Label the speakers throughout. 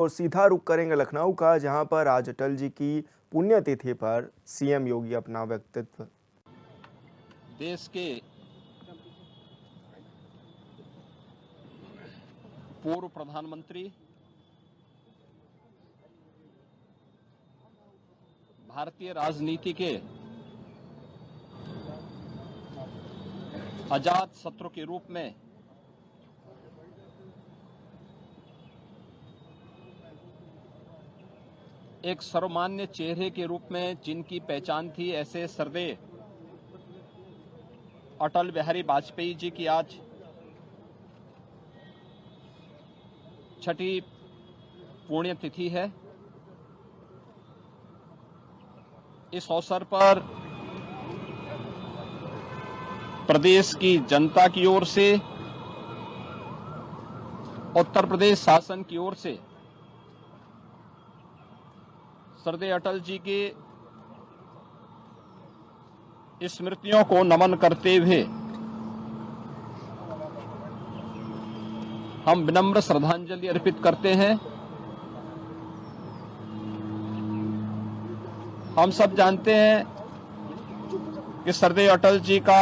Speaker 1: और सीधा रुख करेंगे लखनऊ का, जहां पर आज अटल जी की पुण्यतिथि पर सीएम योगी अपना व्यक्तित्व
Speaker 2: देश के पूर्व प्रधानमंत्री, भारतीय राजनीति के अजात शत्रु के रूप में एक सर्वमान्य चेहरे के रूप में जिनकी पहचान थी, ऐसे सर्वदेव अटल बिहारी वाजपेयी जी की आज छठी पुण्यतिथि है। इस अवसर पर प्रदेश की जनता की ओर से, उत्तर प्रदेश शासन की ओर से सरदेव अटल जी की स्मृतियों को नमन करते हुए हम विनम्र श्रद्धांजलि अर्पित करते हैं। हम सब जानते हैं कि सरदेव अटल जी का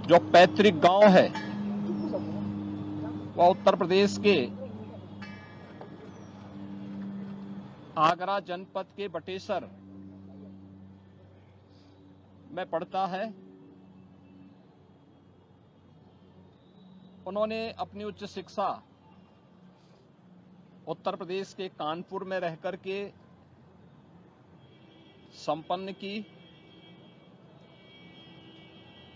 Speaker 2: जो पैतृक गांव है वह उत्तर प्रदेश के आगरा जनपद के बटेसर में पड़ता है। उन्होंने अपनी उच्च शिक्षा उत्तर प्रदेश के कानपुर में रहकर के संपन्न की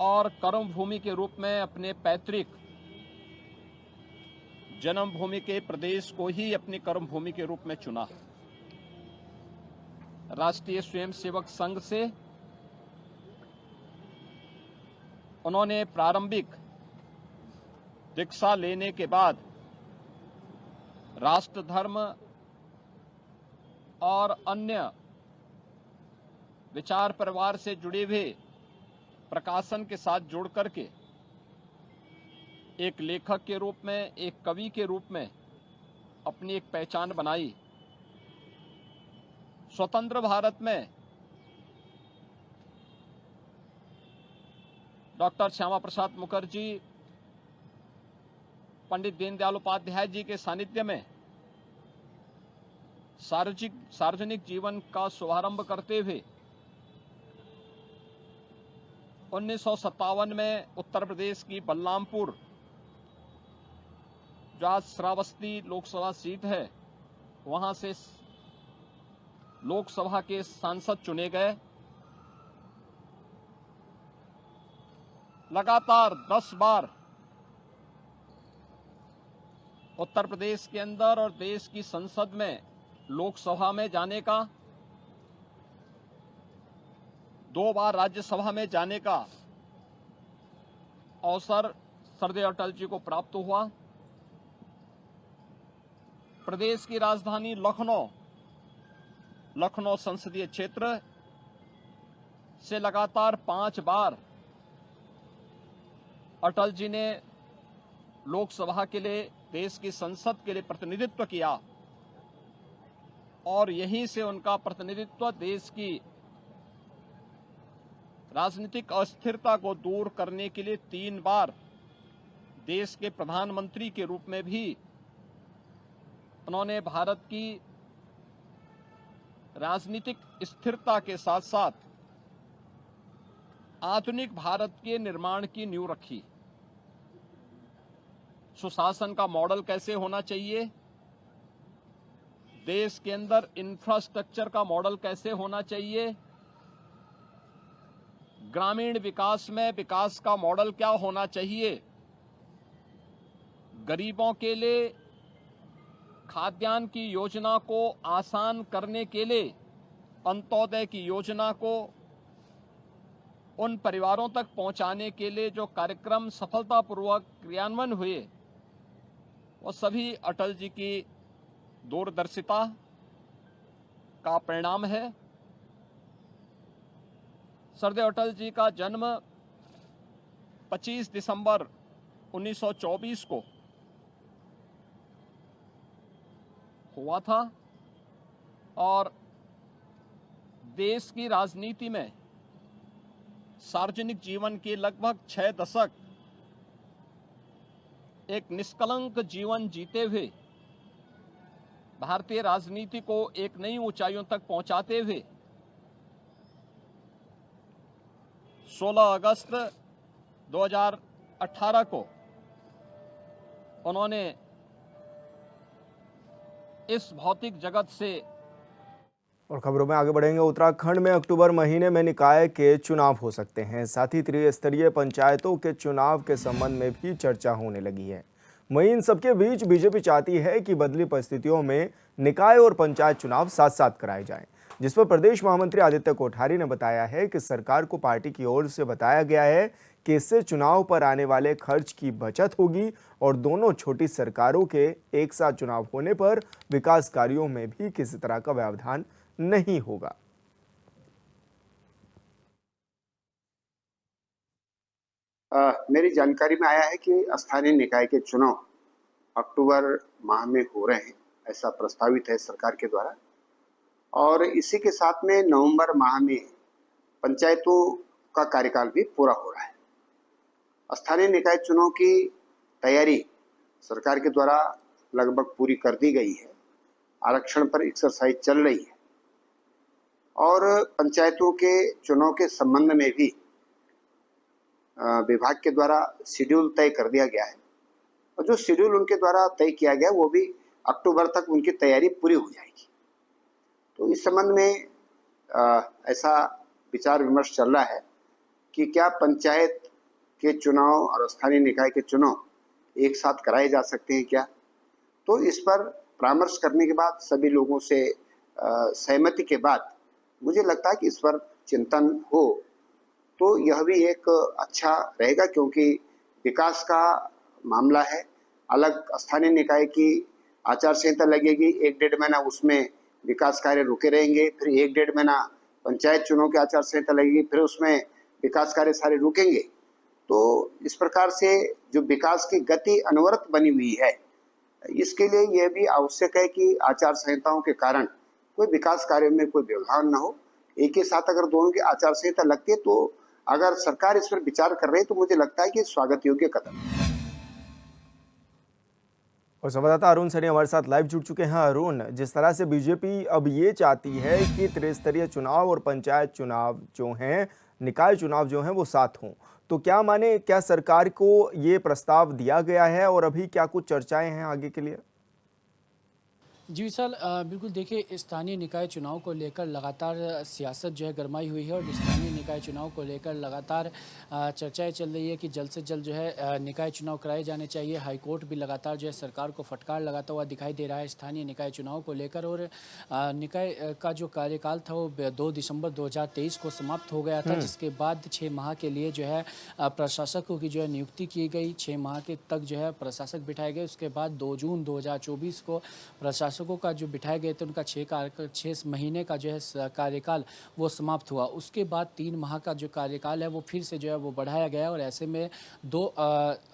Speaker 2: और कर्मभूमि के रूप में अपने पैतृक जन्मभूमि के प्रदेश को ही अपनी कर्मभूमि के रूप में चुना। राष्ट्रीय स्वयंसेवक संघ से उन्होंने प्रारंभिक दीक्षा लेने के बाद राष्ट्र धर्म और अन्य विचार परिवार से जुड़े हुए प्रकाशन के साथ जुड़ करके एक लेखक के रूप में, एक कवि के रूप में अपनी एक पहचान बनाई। स्वतंत्र भारत में डॉक्टर श्यामा प्रसाद मुखर्जी, पंडित दीनदयाल उपाध्याय जी के सानिध्य में सार्वजनिक जीवन का शुभारंभ करते हुए 1957 में उत्तर प्रदेश की बलरामपुर, जो आज श्रावस्ती लोकसभा सीट है, वहां से लोकसभा के सांसद चुने गए। लगातार 10 बार उत्तर प्रदेश के अंदर और देश की संसद में, लोकसभा में जाने का, 2 बार राज्यसभा में जाने का अवसर सरदेव अटल जी को प्राप्त हुआ। प्रदेश की राजधानी लखनऊ संसदीय क्षेत्र से लगातार 5 बार अटल जी ने लोकसभा के लिए, देश की संसद के लिए प्रतिनिधित्व किया और यहीं से उनका प्रतिनिधित्व देश की राजनीतिक अस्थिरता को दूर करने के लिए 3 बार देश के प्रधानमंत्री के रूप में भी उन्होंने भारत की राजनीतिक स्थिरता के साथ साथ आधुनिक भारत के निर्माण की नींव रखी। सुशासन का मॉडल कैसे होना चाहिए, देश के अंदर इंफ्रास्ट्रक्चर का मॉडल कैसे होना चाहिए, ग्रामीण विकास में विकास का मॉडल क्या होना चाहिए, गरीबों के लिए खाद्यान्न की योजना को आसान करने के लिए अंत्योदय की योजना को उन परिवारों तक पहुंचाने के लिए जो कार्यक्रम सफलतापूर्वक क्रियान्वयन हुए, वो सभी अटल जी की दूरदर्शिता का परिणाम है। सरदेव अटल जी का जन्म 25 दिसंबर 1924 को हुआ था और देश की राजनीति में सार्वजनिक जीवन के लगभग 6 दशक एक निष्कलंक जीवन जीते हुए भारतीय राजनीति को एक नई ऊंचाइयों तक पहुंचाते हुए 16 अगस्त 2018 को उन्होंने इस भौतिक जगत से।
Speaker 1: और खबरों में आगे बढ़ेंगे। उत्तराखंड में अक्टूबर महीने में निकाय के चुनाव हो सकते हैं। साथ ही त्रिस्तरीय पंचायतों के चुनाव के संबंध में भी चर्चा होने लगी है। वहीं इन सबके बीच बीजेपी चाहती है कि बदली परिस्थितियों में निकाय और पंचायत चुनाव साथ साथ कराए जाएं, जिस पर प्रदेश महामंत्री आदित्य कोठारी ने बताया है कि सरकार को पार्टी की ओर से बताया गया है कि इससे चुनाव पर आने वाले खर्च की बचत होगी और दोनों छोटी सरकारों के एक साथ चुनाव होने पर विकास कार्यों में भी किसी तरह का व्यवधान नहीं होगा।
Speaker 3: मेरी जानकारी में आया है कि स्थानीय निकाय के चुनाव अक्टूबर माह में हो रहे हैं, ऐसा प्रस्तावित है सरकार के द्वारा। और इसी के साथ में नवंबर माह में पंचायतों का कार्यकाल भी पूरा हो रहा है। स्थानीय निकाय चुनाव की तैयारी सरकार के द्वारा लगभग पूरी कर दी गई है। आरक्षण पर एक्सरसाइज चल रही है और पंचायतों के चुनाव के संबंध में भी विभाग के द्वारा शेड्यूल तय कर दिया गया है और जो शेड्यूल उनके द्वारा तय किया गया वो भी अक्टूबर तक उनकी तैयारी पूरी हो जाएगी। तो इस संबंध में ऐसा विचार विमर्श चल रहा है कि क्या पंचायत के चुनाव और स्थानीय निकाय के चुनाव एक साथ कराए जा सकते हैं क्या। तो इस पर परामर्श करने के बाद सभी लोगों से सहमति के बाद मुझे लगता है कि इस पर चिंतन हो तो यह भी एक अच्छा रहेगा, क्योंकि विकास का मामला है। अलग स्थानीय निकाय की आचार संहिता लगेगी, 1-1.5 महीना उसमें विकास कार्य रुके रहेंगे, फिर 1-1.5 महीना पंचायत चुनाव की आचार संहिता लगेगी, फिर उसमें विकास कार्य सारे रुकेंगे। तो इस प्रकार से जो विकास की गति अनवरत बनी हुई है, इसके लिए यह भी आवश्यक है कि आचार संहिताओं के कारण कोई विकास कार्य में कोई व्यवधान न हो। एक ही साथ अगर दोनों की आचार संहिता लगती है तो अगर सरकार इस पर विचार कर रही है तो मुझे लगता है कि स्वागत योग्य कदम।
Speaker 1: और संवाददाता अरुण सैनी हमारे साथ लाइव जुड़ चुके हैं। अरुण, जिस तरह से बीजेपी अब ये चाहती है कि त्रिस्तरीय चुनाव और पंचायत चुनाव जो हैं, निकाय चुनाव जो हैं वो साथ हों, तो क्या माने क्या सरकार को ये प्रस्ताव दिया गया है और अभी क्या कुछ चर्चाएं हैं आगे के लिए?
Speaker 4: जी विशाल, बिल्कुल देखिए, स्थानीय निकाय चुनाव को लेकर लगातार सियासत जो है गरमाई हुई है और स्थानीय निकाय चुनाव को लेकर लगातार चर्चाएं चल रही है कि जल्द से जल्द जो है निकाय चुनाव कराए जाने चाहिए। हाईकोर्ट भी लगातार जो है सरकार को फटकार लगाता हुआ दिखाई दे रहा है स्थानीय निकाय चुनाव को लेकर। और निकाय का जो कार्यकाल था वो 2 दिसंबर 2023 को समाप्त हो गया था, जिसके बाद 6 माह के लिए जो है प्रशासकों की जो है नियुक्ति की गई। 6 माह के तक जो है प्रशासक बिठाए गए। उसके बाद 2 जून 2024 को प्रशासकों का जो बिठाए गए थे उनका 6 महीने का जो है कार्यकाल वो समाप्त हुआ। उसके बाद 3 माह का जो कार्यकाल है वो फिर से जो है वो बढ़ाया गया और ऐसे में 2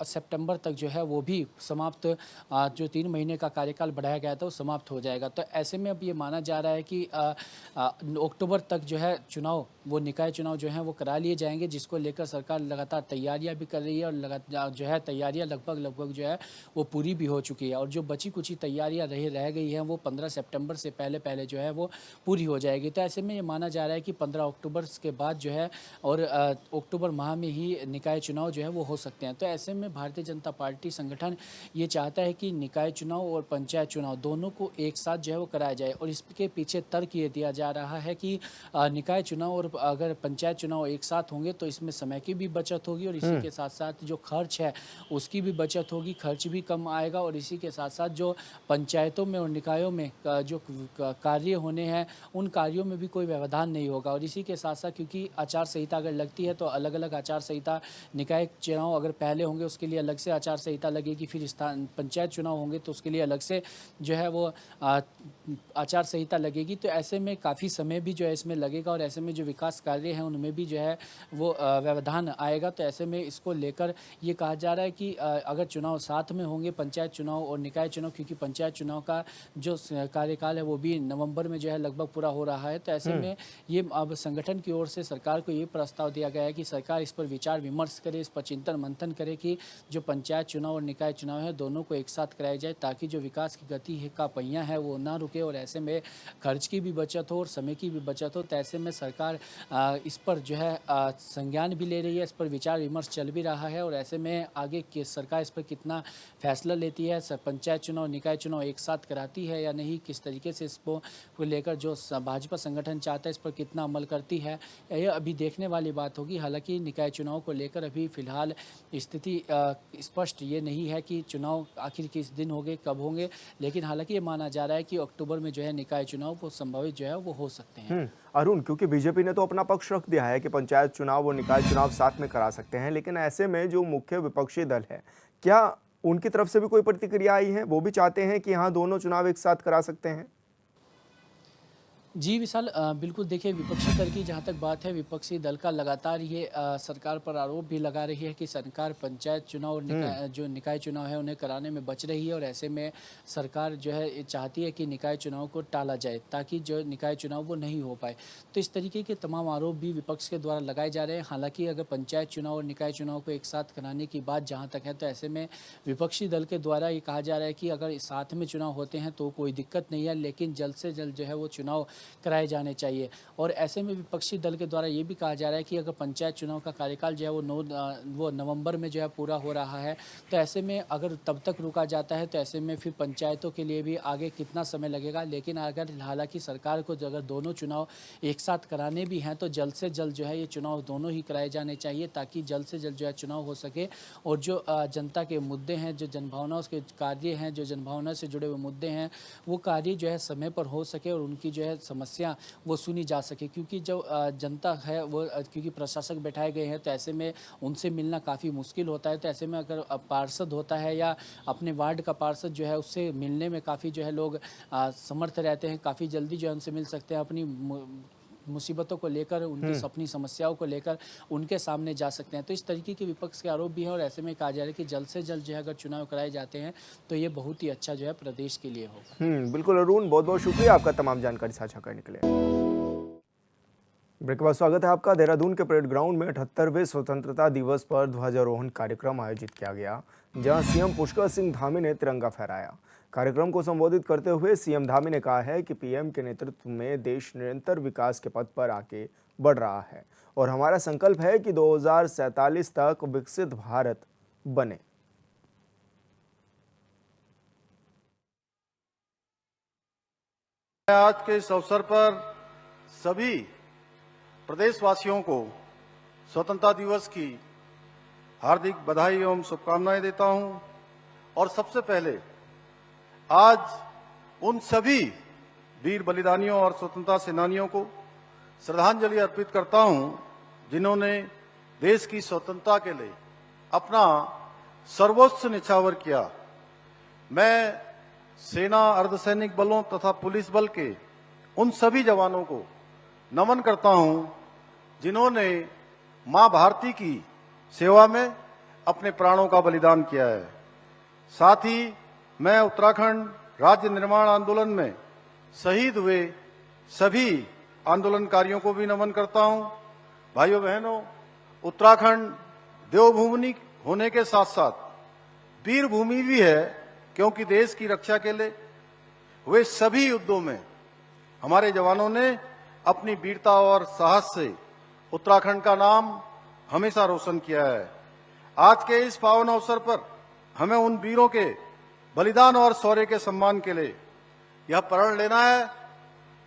Speaker 4: सितंबर तक जो है वो भी समाप्त, जो 3 महीने का कार्यकाल बढ़ाया गया था वो समाप्त हो जाएगा। तो ऐसे में अब ये माना जा रहा है कि अक्टूबर तक जो है चुनाव, वो निकाय चुनाव जो है वो करा लिए जाएंगे, जिसको लेकर सरकार लगातार तैयारियां भी कर रही है और लगातार जो है तैयारियां लगभग जो है वो पूरी भी हो चुकी है। और जो बची कुछ तैयारियां रह गई हैं वो 15 सितंबर से पहले जो है वो पूरी हो जाएगी। तो ऐसे में ये माना जा रहा है कि 15 अक्टूबर के बाद जो है और अक्टूबर माह में ही निकाय चुनाव जो है वो हो सकते हैं। तो ऐसे में भारतीय जनता पार्टी संगठन ये चाहता है कि निकाय चुनाव और पंचायत चुनाव दोनों को एक साथ जो है वो कराया जाए। और इसके पीछे तर्क ये दिया जा रहा है कि निकाय चुनाव और अगर पंचायत चुनाव एक साथ होंगे तो इसमें समय की भी बचत होगी और इसी के साथ साथ जो खर्च है उसकी भी बचत होगी, खर्च भी कम आएगा और इसी के साथ साथ जो पंचायतों में और निकायों में जो कार्य होने हैं उन कार्यों में भी कोई व्यवधान नहीं होगा। और इसी के साथ साथ क्योंकि आचार संहिता अगर लगती है तो अलग अलग आचार संहिता, निकाय चुनाव अगर पहले होंगे उसके लिए अलग से आचार संहिता लगेगी, फिर पंचायत चुनाव होंगे तो उसके लिए अलग से जो है वो आचार संहिता लगेगी। तो ऐसे में काफ़ी समय भी जो है इसमें लगेगा और ऐसे में जो विकास कार्य हैं उनमें भी जो है वो व्यवधान आएगा। तो ऐसे में इसको लेकर ये कहा जा रहा है कि अगर चुनाव साथ में होंगे, पंचायत चुनाव और निकाय चुनाव, क्योंकि पंचायत चुनाव का जो कार्यकाल है वो भी नवंबर में जो है लगभग पूरा हो रहा है। तो ऐसे में ये अब संगठन की ओर से सरकार को ये प्रस्ताव दिया गया है कि सरकार इस पर विचार विमर्श करे, इस पर चिंतन मंथन करे कि जो पंचायत चुनाव और निकाय चुनाव है दोनों को एक साथ कराया जाए, ताकि जो विकास की गति है का पहिया है वो ना रुके और ऐसे में खर्च की भी बचत हो और समय की भी बचत हो। तो ऐसे में सरकार इस पर जो है संज्ञान भी ले रही है, इस पर विचार विमर्श चल भी रहा है और ऐसे में आगे की सरकार इस पर कितना फैसला लेती है, पंचायत चुनाव निकाय चुनाव एक साथ कराती है या नहीं, किस तरीके से इसको लेकर जो भाजपा संगठन चाहता है इस पर कितना अमल करती है, यह अभी देखने वाली बात होगी। हालांकि निकाय चुनाव को लेकर अभी फिलहाल स्थिति स्पष्ट ये नहीं है कि चुनाव आखिर किस दिन होंगे, कब होंगे, लेकिन हालांकि ये माना जा रहा है कि अक्टूबर में जो है निकाय चुनाव वो संभावित जो है वो हो सकते हैं।
Speaker 1: अरुण, क्योंकि बीजेपी ने तो अपना पक्ष रख दिया है कि पंचायत चुनाव और निकाय चुनाव साथ में करा सकते हैं, लेकिन ऐसे में जो मुख्य विपक्षी दल है, क्या उनकी तरफ से भी कोई प्रतिक्रिया आई है? वो भी चाहते हैं कि हाँ दोनों चुनाव एक साथ करा सकते हैं।
Speaker 4: जी विशाल, बिल्कुल देखिए, विपक्षी दल की जहाँ तक बात है, विपक्षी दल का लगातार ये सरकार पर आरोप भी लगा रही है कि सरकार पंचायत चुनाव और जो निकाय चुनाव है उन्हें कराने में बच रही है और ऐसे में सरकार जो है चाहती है कि निकाय चुनाव को टाला जाए ताकि जो निकाय चुनाव वो नहीं हो पाए। तो इस तरीके के तमाम आरोप भी विपक्ष के द्वारा लगाए जा रहे हैं। हालांकि अगर पंचायत चुनाव और निकाय चुनाव को एक साथ कराने की बात जहाँ तक है, तो ऐसे में विपक्षी दल के द्वारा ये कहा जा रहा है कि अगर साथ में चुनाव होते हैं तो कोई दिक्कत नहीं है, लेकिन जल्द से जल्द जो है वो चुनाव कराए जाने चाहिए। और ऐसे में विपक्षी दल के द्वारा ये भी कहा जा रहा है कि अगर पंचायत चुनाव का कार्यकाल जो है वो नवंबर में जो है पूरा हो रहा है, तो ऐसे में अगर तब तक रुका जाता है तो ऐसे में फिर पंचायतों के लिए भी आगे कितना समय लगेगा। लेकिन अगर हालांकि सरकार को अगर दोनों चुनाव एक साथ कराने भी हैं तो जल्द से जल्द जो है ये चुनाव दोनों ही कराए जाने चाहिए, ताकि जल्द से जल्द जो है चुनाव हो सके और जो जनता के मुद्दे हैं, जो जनभावनाओं के कार्य हैं, जो जनभावना से जुड़े हुए मुद्दे हैं, वो कार्य जो है समय पर हो सके और उनकी जो है समस्या वो सुनी जा सके। क्योंकि जो जनता है वो क्योंकि प्रशासक बैठाए गए हैं तो ऐसे में उनसे मिलना काफ़ी मुश्किल होता है। तो ऐसे में अगर पार्षद होता है या अपने वार्ड का पार्षद जो है उससे मिलने में काफ़ी जो है लोग समर्थ रहते हैं, काफ़ी जल्दी जो है उनसे मिल सकते हैं, अपनी मुसीबतों को लेकर, उनकी अपनी समस्याओं को लेकर उनके सामने जा सकते हैं। तो इस तरीके के विपक्ष के आरोप भी हैं और ऐसे में कहा जा रहा है कि जल्द से जल्द जो है अगर चुनाव कराए जाते हैं तो ये बहुत ही अच्छा जो है प्रदेश के लिए होगा।
Speaker 1: बिल्कुल अरुण, बहुत बहुत शुक्रिया आपका तमाम जानकारी साझा करने के लिए। ब्रेक के बाद स्वागत है आपका। देहरादून के परेड ग्राउंड में 78वें स्वतंत्रता दिवस पर ध्वजारोहण कार्यक्रम आयोजित किया गया, जहां सीएम पुष्कर सिंह धामी ने तिरंगा फहराया। कार्यक्रम को संबोधित करते हुए सीएम धामी ने कहा है कि पीएम के नेतृत्व में देश निरंतर विकास के पथ पर आगे बढ़ रहा है और हमारा संकल्प है कि 2047 तक विकसित भारत बने।
Speaker 5: आज के इस अवसर पर सभी प्रदेशवासियों को स्वतंत्रता दिवस की हार्दिक बधाई एवं शुभकामनाएं देता हूं और सबसे पहले आज उन सभी वीर बलिदानियों और स्वतंत्रता सेनानियों को श्रद्धांजलि अर्पित करता हूं जिन्होंने देश की स्वतंत्रता के लिए अपना सर्वोच्च निछावर किया। मैं सेना, अर्धसैनिक बलों तथा पुलिस बल के उन सभी जवानों को नमन करता हूं जिन्होंने मां भारती की सेवा में अपने प्राणों का बलिदान किया है। साथ ही मैं उत्तराखंड राज्य निर्माण आंदोलन में शहीद हुए सभी आंदोलनकारियों को भी नमन करता हूं। भाइयों बहनों, उत्तराखंड देवभूमि होने के साथ साथ वीर भूमि भी है, क्योंकि देश की रक्षा के लिए हुए सभी युद्धों में हमारे जवानों ने अपनी वीरता और साहस से उत्तराखंड का नाम हमेशा रोशन किया है। आज के इस पावन अवसर पर हमें उन वीरों के बलिदान और शौर्य के सम्मान के लिए यह प्रण लेना है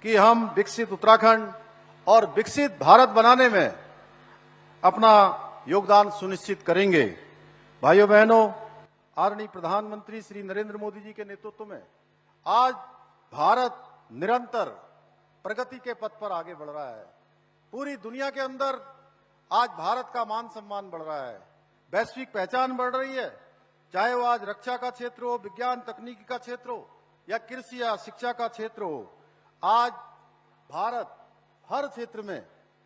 Speaker 5: कि हम विकसित उत्तराखंड और विकसित भारत बनाने में अपना योगदान सुनिश्चित करेंगे। भाइयों बहनों, आदरणीय प्रधानमंत्री श्री नरेंद्र मोदी जी के नेतृत्व में आज भारत निरंतर प्रगति के पथ पर आगे बढ़ रहा है। पूरी दुनिया के अंदर आज भारत का मान सम्मान बढ़ रहा है, वैश्विक पहचान बढ़ रही है। चाहे वो आज रक्षा का क्षेत्र हो, विज्ञान तकनीकी का क्षेत्र हो या कृषि या शिक्षा का क्षेत्र हो, आज भारत हर क्षेत्र में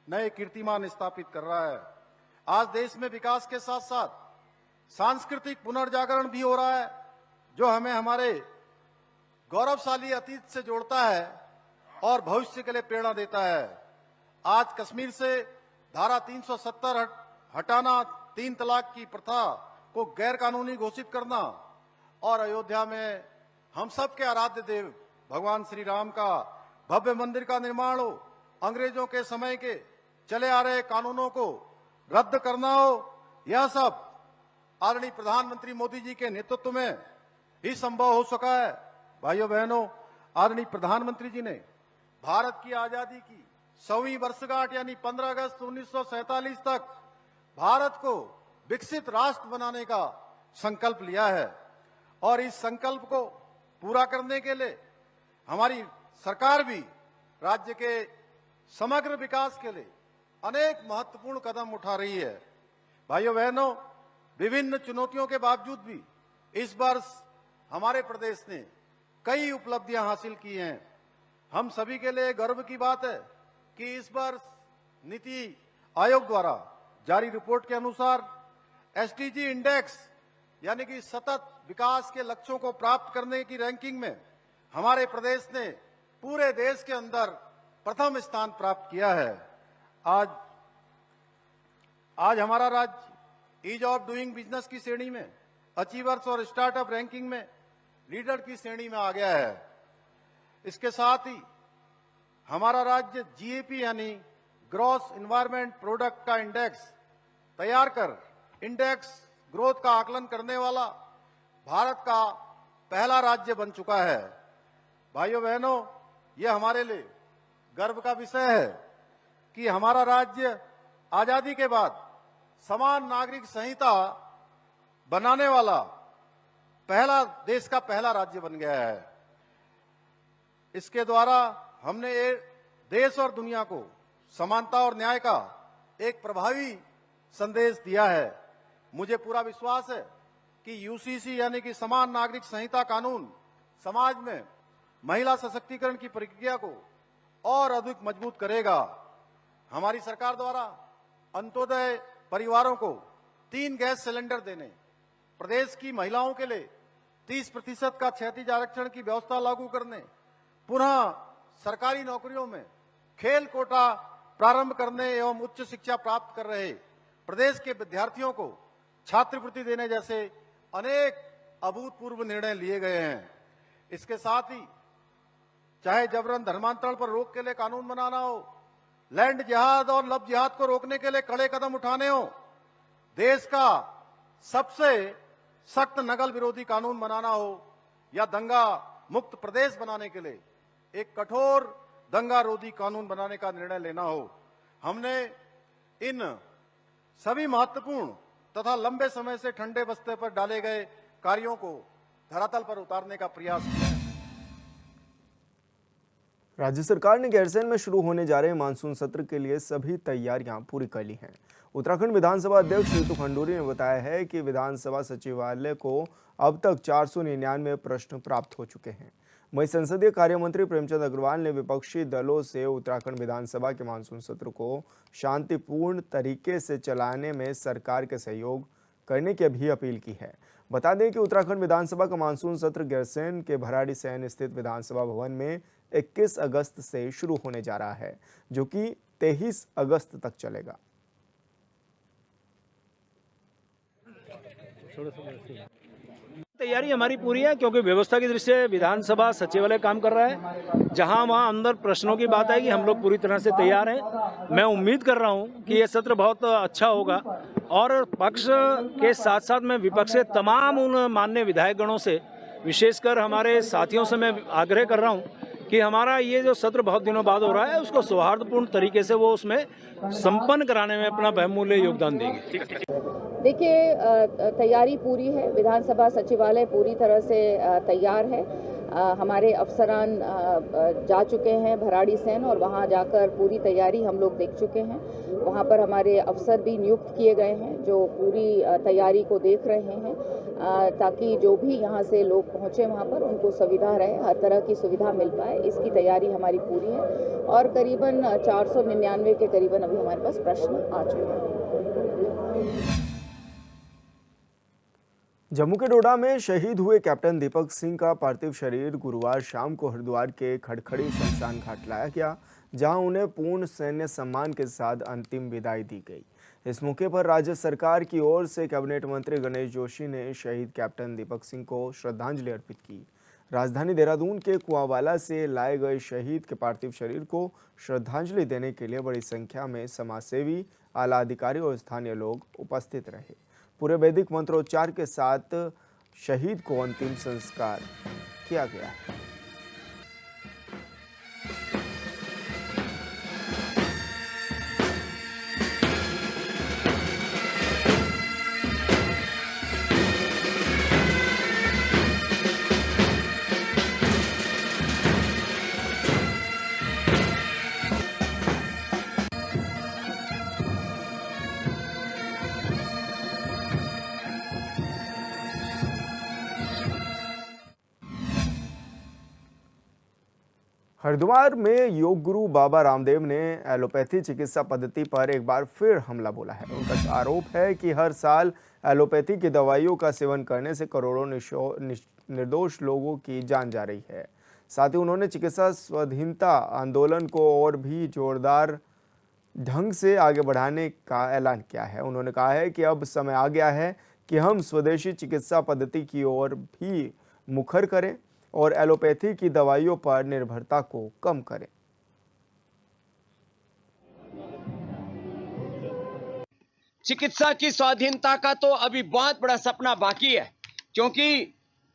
Speaker 5: नए कीर्तिमान स्थापित कर रहा है। आज देश में विकास के साथ साथ सांस्कृतिक पुनर्जागरण भी हो रहा है, जो हमें हमारे गौरवशाली अतीत से जोड़ता है और भविष्य के लिए प्रेरणा देता है। आज कश्मीर से धारा 370 हटाना, 3 तलाक की प्रथा को गैर कानूनी घोषित करना और अयोध्या में हम सब के आराध्य देव भगवान श्री राम का भव्य मंदिर का निर्माण हो, अंग्रेजों के समय के चले आ रहे कानूनों को रद्द करना हो, यह सब आदरणीय प्रधानमंत्री मोदी जी के नेतृत्व में ही संभव हो सका है। भाइयों बहनों, आदरणीय प्रधानमंत्री जी ने भारत की आजादी की 100वीं वर्षगांठ यानी 15 अगस्त 1947 तक भारत को विकसित राष्ट्र बनाने का संकल्प लिया है और इस संकल्प को पूरा करने के लिए हमारी सरकार भी राज्य के समग्र विकास के लिए अनेक महत्वपूर्ण कदम उठा रही है। भाइयों बहनों, विभिन्न चुनौतियों के बावजूद भी इस वर्ष हमारे प्रदेश ने कई उपलब्धियां हासिल की हैं। हम सभी के लिए गर्व की बात है कि इस वर्ष नीति आयोग द्वारा जारी रिपोर्ट के अनुसार एसडीजी इंडेक्स यानी कि सतत विकास के लक्ष्यों को प्राप्त करने की रैंकिंग में हमारे प्रदेश ने पूरे देश के अंदर प्रथम स्थान प्राप्त किया है। आज हमारा राज्य ईज ऑफ डूइंग बिजनेस की श्रेणी में, अचीवर्स और स्टार्टअप रैंकिंग में लीडर की श्रेणी में आ गया है। इसके साथ ही हमारा राज्य जीएपी यानी ग्रॉस इन्वायरमेंट प्रोडक्ट का इंडेक्स तैयार कर इंडेक्स ग्रोथ का आकलन करने वाला भारत का पहला राज्य बन चुका है। भाइयों बहनों, यह हमारे लिए गर्व का विषय है कि हमारा राज्य आजादी के बाद समान नागरिक संहिता बनाने वाला देश का पहला राज्य बन गया है। इसके द्वारा हमने देश और दुनिया को समानता और न्याय का एक प्रभावी संदेश दिया है। मुझे पूरा विश्वास है कि यूसीसी यानी कि समान नागरिक संहिता कानून समाज में महिला सशक्तिकरण की प्रक्रिया को और अधिक मजबूत करेगा। हमारी सरकार द्वारा अंत्योदय परिवारों को 3 गैस सिलेंडर देने, प्रदेश की महिलाओं के लिए 30% का क्षैतिज आरक्षण की व्यवस्था लागू करने, पुनः सरकारी नौकरियों में खेल कोटा प्रारंभ करने एवं उच्च शिक्षा प्राप्त कर रहे प्रदेश के विद्यार्थियों को छात्रवृत्ति देने जैसे अनेक अभूतपूर्व निर्णय लिए गए हैं। इसके साथ ही चाहे जबरन धर्मांतरण पर रोक के लिए कानून बनाना हो, लैंड जिहाद और लव जिहाद को रोकने के लिए कड़े कदम उठाने हो, देश का सबसे सख्त नकल विरोधी कानून बनाना हो या दंगा मुक्त प्रदेश बनाने के लिए एक कठोर दंगा रोधी कानून बनाने का निर्णय लेना हो, हमने इन सभी महत्वपूर्ण तथा लंबे समय से ठंडे बस्ते पर डाले गए कार्यों को धरातल पर उतारने का प्रयास किया है।
Speaker 1: राज्य सरकार ने गैरसैंण में शुरू होने जा रहे मानसून सत्र के लिए सभी तैयारियां पूरी कर ली हैं। उत्तराखंड विधानसभा अध्यक्ष ऋतु खंडूरी ने बताया है कि विधानसभा सचिवालय को अब तक 499 प्रश्न प्राप्त हो चुके हैं। वहीं संसदीय कार्य मंत्री प्रेमचंद अग्रवाल ने विपक्षी दलों से उत्तराखंड विधानसभा के मानसून सत्र को शांतिपूर्ण तरीके से चलाने में सरकार के सहयोग करने की भी अपील की है। बता दें कि उत्तराखंड विधानसभा का मानसून सत्र गैरसैंण के भराड़ीसैंण स्थित विधानसभा भवन में 21 अगस्त से शुरू होने जा रहा है, जो कि 23 अगस्त तक चलेगा।
Speaker 6: तैयारी हमारी पूरी है, क्योंकि व्यवस्था की दृष्टि से विधानसभा सचिवालय काम कर रहा है। जहां वहां अंदर प्रश्नों की बात आएगी, हम लोग पूरी तरह से तैयार हैं। मैं उम्मीद कर रहा हूं कि ये सत्र बहुत अच्छा होगा और पक्ष के साथ साथ मैं विपक्ष के तमाम उन माननीय विधायकगणों से, विशेषकर हमारे साथियों से मैं आग्रह कर रहा हूं कि हमारा ये जो सत्र बहुत दिनों बाद हो रहा है उसको सौहार्दपूर्ण तरीके से वो उसमें संपन्न कराने में अपना बहुमूल्य योगदान देंगे।
Speaker 7: देखिए, तैयारी पूरी है, विधानसभा सचिवालय पूरी तरह से तैयार है। हमारे अफसरान जा चुके हैं भराड़ीसैंण और वहां जाकर पूरी तैयारी हम लोग देख चुके हैं। वहां पर हमारे अफसर भी नियुक्त किए गए हैं जो पूरी तैयारी को देख रहे हैं, ताकि जो भी यहां से लोग पहुंचे वहां पर उनको सुविधा रहे, हर तरह की सुविधा मिल पाए। इसकी तैयारी हमारी पूरी है और करीबन 499 के करीबन अभी हमारे पास प्रश्न आ चुके हैं।
Speaker 1: जम्मू के डोडा में शहीद हुए कैप्टन दीपक सिंह का पार्थिव शरीर गुरुवार शाम को हरिद्वार के खड़खड़ी शमशान घाट लाया गया, जहां उन्हें पूर्ण सैन्य सम्मान के साथ अंतिम विदाई दी गई। इस मौके पर राज्य सरकार की ओर से कैबिनेट मंत्री गणेश जोशी ने शहीद कैप्टन दीपक सिंह को श्रद्धांजलि अर्पित की। राजधानी देहरादून के कुआंवाला से लाए गए शहीद के पार्थिव शरीर को श्रद्धांजलि देने के लिए बड़ी संख्या में समाजसेवी, आला अधिकारी और स्थानीय लोग उपस्थित रहे। पूरे वैदिक मंत्रोच्चार के साथ शहीद को अंतिम संस्कार किया गया है। हरिद्वार में योग गुरु बाबा रामदेव ने एलोपैथी चिकित्सा पद्धति पर एक बार फिर हमला बोला है। उनका आरोप है कि हर साल एलोपैथी की दवाइयों का सेवन करने से करोड़ों निर्दोष लोगों की जान जा रही है। साथ ही उन्होंने चिकित्सा स्वाधीनता आंदोलन को और भी जोरदार ढंग से आगे बढ़ाने का ऐलान किया है। उन्होंने कहा है कि अब समय आ गया है कि हम स्वदेशी चिकित्सा पद्धति की ओर भी मुखर करें और एलोपैथी की दवाइयों पर निर्भरता को कम करें।
Speaker 8: चिकित्सा की स्वाधीनता का तो अभी बहुत बड़ा सपना बाकी है, क्योंकि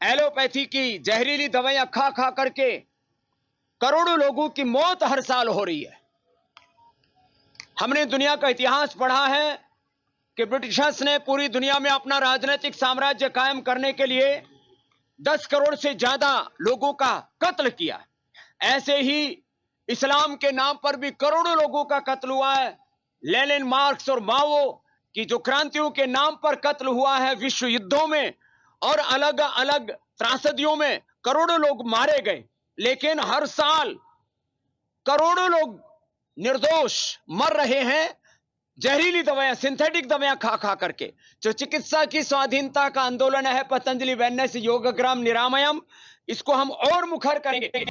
Speaker 8: एलोपैथी की जहरीली दवाइयां खा खा करके करोड़ों लोगों की मौत हर साल हो रही है। हमने दुनिया का इतिहास पढ़ा है कि ब्रिटिशर्स ने पूरी दुनिया में अपना राजनीतिक साम्राज्य कायम करने के लिए 10 करोड़ से ज्यादा लोगों का कत्ल किया। ऐसे ही इस्लाम के नाम पर भी करोड़ों लोगों का कत्ल हुआ है। लेनिन, मार्क्स और माओ की जो क्रांतियों के नाम पर कत्ल हुआ है विश्व युद्धों में और अलग अलग त्रासदियों में करोड़ों लोग मारे गए। लेकिन हर साल करोड़ों लोग निर्दोष मर रहे हैं जहरीली दवाइयां, सिंथेटिक दवाइयां खा खा करके। जो चिकित्सा की स्वाधीनता का आंदोलन है पतंजलि वेलनेस योगग्राम निरामयम, इसको हम और मुखर करेंगे।